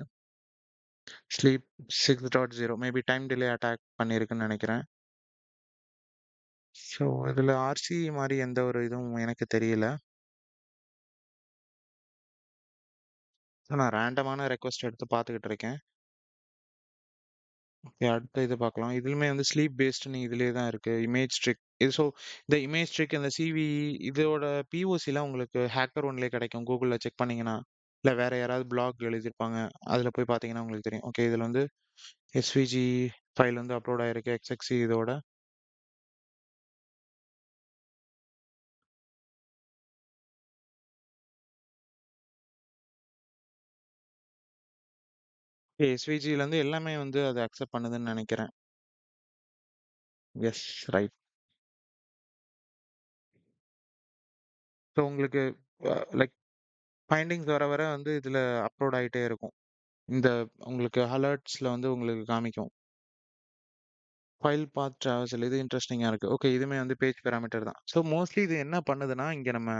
Sleep 6.0 maybe time delay attack பண்ணியிருக்குன்னு நெனைக்கிறேன். ஸோ இதுல ஆர்சிஇ மாரி எந்த ஒரு இதுவும் எனக்கு தெரியல. ஸோ நான் ரேண்டமான ரெக்வெஸ்ட் எடுத்து பார்த்துக்கிட்டு இருக்கேன். ஓகே. அடுத்த இது பார்க்கலாம். இதுலயுமே வந்து ஸ்லீப் பேஸ்டுன்னு இதுலயே தான் இருக்கு. Image trick. இந்த இமேஜ் ட்ரிக், இந்த சிவிஇ இதோட பிஓசிலாம் உங்களுக்கு ஹேக்கர் ஒன்லயே கிடைக்கும். கூகுள்ல செக் பண்ணீங்கன்னா, இல்ல வேற யாராவது பிளாக் எழுதியிருப்பாங்க. அதுல போய் பார்த்தீங்கன்னா உங்களுக்கு தெரியும். ஓகே. இதுல வந்து எஸ்விஜி ஃபைல் வந்து அப்லோட் ஆயிருக்கு. எக்ஸ்எக்ஸி இதோட. எஸ்விஜில இருந்து எல்லாமே வந்து அது அக்செப்ட் பண்ணுதுன்னு நெனைக்கிறேன். எஸ். ரைட். ஸோ உங்களுக்கு லைக் ஃபைண்டிங்ஸ் வர வர வந்து இதுல அப்லோட் ஆயிட்டே இருக்கும். இந்த உங்களுக்கு அலர்ட்ஸ்ல வந்து உங்களுக்கு காமிக்கும். ஃபைல் பாத் ட்ராவர்சல் இது இன்ட்ரஸ்டிங்கா இருக்கு. ஓகே. இதுவுமே வந்து பேஜ் பேராமீட்டர் தான். ஸோ மோஸ்ட்லி இது என்ன பண்ணுதுன்னா, இங்க நம்ம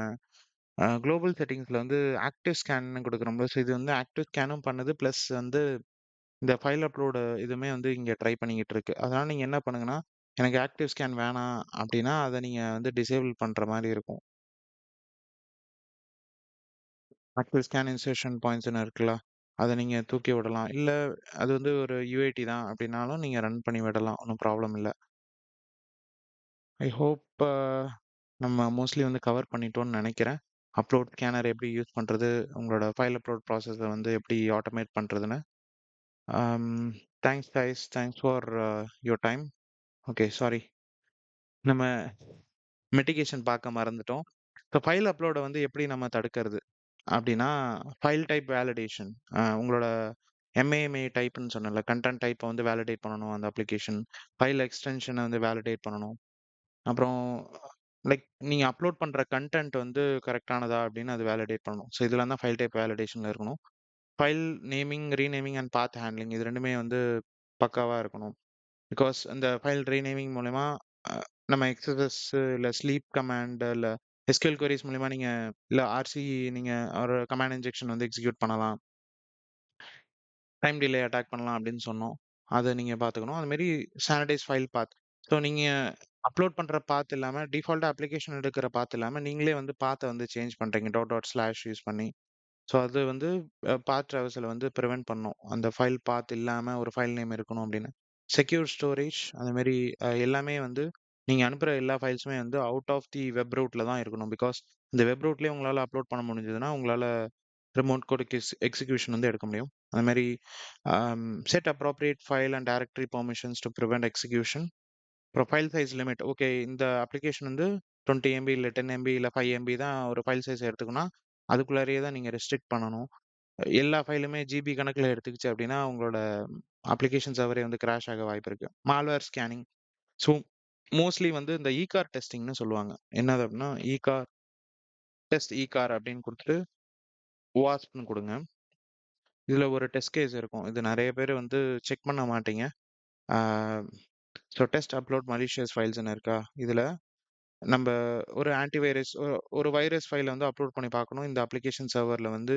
குளோபல் செட்டிங்ஸ்ல வந்து ஆக்டிவ் ஸ்கேன்னு குடுக்குறோம்ல. ஸோ இது வந்து ஆக்டிவ் ஸ்கேனும் பண்ணுது. பிளஸ் வந்து இந்த ஃபைல் அப்லோட் இதுவுமே வந்து இங்க ட்ரை பண்ணிக்கிட்டு இருக்கு. அதனால நீங்க என்ன பண்ணுங்கன்னா, எனக்கு ஆக்டிவ் ஸ்கேன் வேணாம் அப்டின்னா, அத நீங்க வந்து டிசேபிள் பண்ற மாரி இருக்கும். ஆக்டிவ் ஸ்கேன் இன்சர்ஷன் பாயிண்ட்ஸ்ன்னு இருக்குல்ல. அத நீங்க தூக்கி விடலாம். இல்ல அது வந்து ஒரு யுஐடி தான் அப்டின்னாலும் நீங்க ரன் பண்ணி விடலாம். ஒண்ணும் ப்ராப்ளம் இல்ல. ஐ ஹோப் நம்ம மோஸ்ட்லி வந்து கவர் பண்ணிட்டோம்னு நெனைக்கிறேன். அப்லோட் ஸ்கேனர் எப்படி யூஸ் பண்றது? உங்களோட ஃபைல் அப்லோட் ப்ராசஸ வந்து எப்படி ஆட்டோமேட் பண்றதுன்னு. அம் thanks guys. Thanks for your time. Okay. Sorry. நம்ம மிட்டிகேஷன் பார்க்க மறந்துட்டோம். இப்போ ஃபைல் அப்லோட வந்து எப்படி நம்ம தடுக்கிறது? அப்படின்னா, ஃபைல் டைப் வேலிடேஷன். உங்களோட எம்ஏஎம்ஐ டைப்ன்னு சொன்னேன்ல, கன்டென்ட் டைப்ப வந்து வேலிடேட் பண்ணணும் அந்த அப்ளிகேஷன். ஃபைல் எக்ஸ்டென்ஷன வந்து வேலிடேட் பண்ணணும். அப்புறம் லைக் நீங்க அப்லோட் பண்ற கன்டென்ட் வந்து கரெக்ட்டானதா அப்படின்னு அது வேலிடேட் பண்ணணும். ஸோ இதெல்லாம் தான் ஃபைல் டைப் வேலிடேஷன்ல இருக்கணும். File naming, renaming and path handling இது 2மே வந்து பக்காவா இருக்கணும். பிகாஸ் இந்த ஃபைல் ரீநேமிங் மூலியமா அ நம்ம எக்ஸ்எஸ்எஸ் இல்ல ஸ்லீப் கமாண்ட் இல்ல எஸ்கியூஎல் கொரீஸ் மூலியமா நீங்க இல்ல ஆர்சி நீங்க ஒரு கமாண்ட் இன்ஜெக்ஷன் வந்து எக்ஸிக்யூட் பண்ணலாம். டைம் டிலே அட்டாக் பண்ணலாம் அப்படின்னு சொன்னோம். அத நீங்க பார்த்துக்கணும். அது மாரி சானிடைஸ் ஃபைல் பாத். ஸோ நீங்க அப்லோட் பண்ற பாத் இல்லாம டிஃபால்ட்டா அப்ளிகேஷன் எடுக்கிற பாத் இல்லாம நீங்களே வந்து பாத்த வந்து சேஞ்ச் பண்றீங்க. டாட் டாட் ஸ்லாஷ் யூஸ் பண்ணி. ஸோ அது வந்து பாத் ட்ராவர்சல வந்து பிரிவென்ட் பண்ணும். அந்த ஃபைல் பாத் இல்லாம ஒரு ஃபைல் நேம் இருக்கணும் அப்படின்னு. செக்யூர் ஸ்டோரேஜ் அந்த மாரி எல்லாமே வந்து நீங்க அனுப்புற எல்லா ஃபைல்ஸுமே வந்து அவுட் ஆஃப் தி வெப் ரூட்ல தான் இருக்கணும். பிகாஸ் இந்த வெப் ரூட்லயே உங்களால அப்லோட் பண்ண முடிஞ்சதுன்னா, உங்களால ரிமோட் கோட் எக்ஸிகியூஷன் வந்து எடுக்க முடியும். அந்த மாரி set appropriate file and directory permissions two prevent execution. அப்புறம் ஃபைல் சைஸ் லிமிட். ஓகே. இந்த அப்ளிகேஷன் வந்து 20 எம்பி இல்ல 10 எம்பி இல்ல 5 எம்பி தான் ஒரு ஃபைல் சைஸ் எடுத்துக்கும்னா, அதுக்குள்ளாரயே தான் நீங்க ரெஸ்ட்ரிக்ட் பண்ணணும். எல்லா ஃபைலுமே ஜிபி கணக்குல எடுத்துக்கிச்சு அப்படின்னா, உங்களோட அப்ளிகேஷன் சர்வரே வந்து கிராஷ் ஆக வாய்ப்பு இருக்கு. Malware scanning. ஸோ, மோஸ்ட்லி வந்து இந்த இகார் டெஸ்டிங்ன்னு சொல்லுவாங்க. என்னது அப்படின்னா, இகார் டெஸ்ட் இகார் அப்படின்னு குடுத்துட்டு, வாஸ்ப்ன்னு குடுங்க. இதுல ஒரு டெஸ்ட் கேஸ் இருக்கும். இது நெறைய பேரு வந்து செக் பண்ண மாட்டீங்க. ஆ ஸோ டெஸ்ட் அப்லோட் மலிஷியஸ் ஃபைல்ஸ்ன்னு இருக்கா? இதுல நம்ப ஒரு ஆன்டிவைரஸ் ஒரு வைரஸ் ஃபைல வந்து அப்லோட் பண்ணி பார்க்கணும். இந்த அப்ளிகேஷன் சர்வர்ல வந்து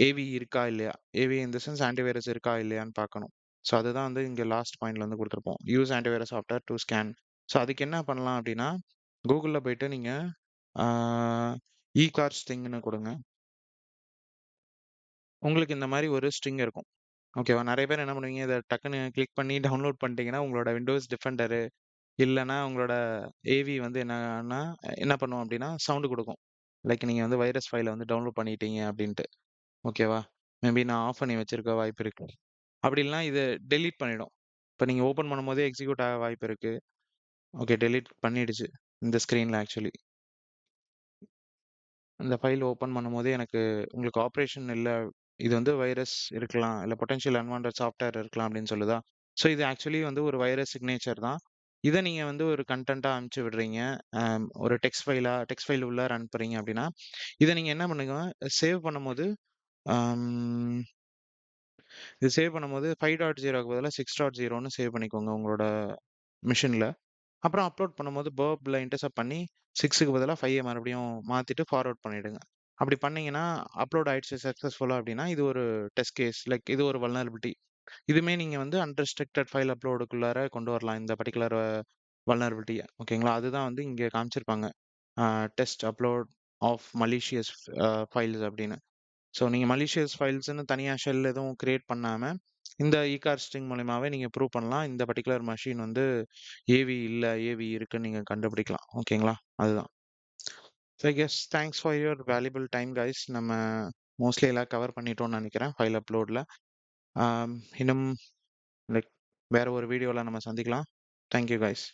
ஏவி இருக்கா இல்லையா? AV in the sense antivirus இருக்கா இல்லையான்னு பார்க்கணும். ஸோ அதுதான் வந்து இங்க லாஸ்ட் பாயிண்ட்ல வந்து குடுத்திருப்போம். Use antivirus software two scan. So அதுக்கு என்ன பண்ணலாம் அப்டின்னா, Googleல போயிட்டு நீங்க ஆ இகார் ஸ்டிங்ன்னு குடுங்க. உங்களுக்கு இந்த மாரி ஒரு ஸ்ட்ரிங் இருக்கும். ஓகேவா? நெறைய பேர் என்ன பண்ணுவீங்க, இத டக்குன்னு கிளிக் பண்ணி டவுன்லோட் பண்ணிட்டீங்கன்னா, உங்களோட விண்டோஸ் டிஃபெண்டரு இல்லன்னா உங்களோட ஏவி வந்து என்னன்னா என்ன பண்ணும் அப்டின்னா, சவுண்ட் குடுக்கும். லைக் நீங்க வந்து வைரஸ் ஃபைல வந்து டவுன்லோட் பண்ணிட்டீங்க அப்டின்ட்டு. ஓகேவா? மேபி நான் ஆஃப் பண்ணி வச்சிருக்க வாய்ப்பு இருக்கு. அப்படி இல்லனா இத டெலீட் பண்ணிடும். இப்ப நீங்க ஓப்பன் பண்ணும்போதே எக்ஸிக்யூட் ஆக வாய்ப்பு இருக்கு. ஓகே டெலீட் பண்ணிடுச்சு. இந்த ஸ்க்ரீன்ல ஆக்சுவலி. இந்த ஃபைல் ஓப்பன் பண்ணும்போதே எனக்கு உங்களுக்கு ஆப்பரேஷன் இல்ல. இது வந்து வைரஸ் இருக்கலாம். இல்ல பொட்டன்ஷியல் அன்வான்டட் சாஃப்ட்வேர் இருக்கலாம் அப்படின்னு சொல்லுதா? ஸோ இது ஆக்சுவலி வந்து ஒரு வைரஸ் சிக்னேச்சர் தான். இத நீங்க வந்து ஒரு கன்டென்ட்டா அனுப்பிச்சு விடுறீங்க. ஒரு டெக்ஸ்ட் ஃபைல் உள்ளார அனுப்புறீங்க அப்படின்னா, இத நீங்க என்ன பண்ணுங்க, சேவ் பண்ணும்போது அம் இது சேவ் பண்ணும்போது 5.0க்கு பதிலா 6.0ன்னு சேவ் பண்ணிக்கோங்க உங்களோட மெஷின்ல. அப்புறம் அப்லோட் பண்ணும்போது பர்ப்ல இன்டர்செப்ட் பண்ணி 6க்கு பதிலா 5 மறுபடியும் மாத்திட்டு ஃபார்வர்ட் பண்ணிடுங்க. அப்படி பண்ணீங்கன்னா, அப்லோட் ஆயிடுச்சு சக்சஸ்ஃபுல்லா அப்படின்னா, இது ஒரு டெஸ்ட் கேஸ். லைக் இது ஒரு வல்னரபிலிட்டி. இதுவுமே நீங்க வந்து அன்ரிஸ்ட்ரிக்டட் ஃபைல் அப்லோடுக்குள்ளார கொண்டு வரலாம். இந்த பர்ட்டிகுலர் வல்னரபிலிட்டிய. ஓகேங்களா? அதுதான் வந்து இங்க காமிச்சிருப்பாங்க. Test upload of malicious files அப்படின்னு. ஸோ நீங்க மலிஷியஸ் ஃபைல்ஸ்ன்னு தனியா ஷெல் எதுவும் கிரியேட் பண்ணாம, இந்த இகார் ஸ்ட்ரிங் மூலியமாவே நீங்க ப்ரூவ் பண்ணலாம். இந்த பர்ட்டிகுலர் மெஷின் வந்து ஏவி இருக்குன்னு நீங்க கண்டுபிடிக்கலாம். ஓகேங்களா? அதுதான். So I guess thanks for your valuable time guys. நம்ம மோஸ்ட்லி எல்லாம் கவர் பண்ணிட்டோம்னு நெனைக்கிறேன் ஃபைல் அப்லோட்ல. இன்னும் லைக் வேற ஒரு வீடியோல நம்ம சந்திக்கலாம். Thank you guys.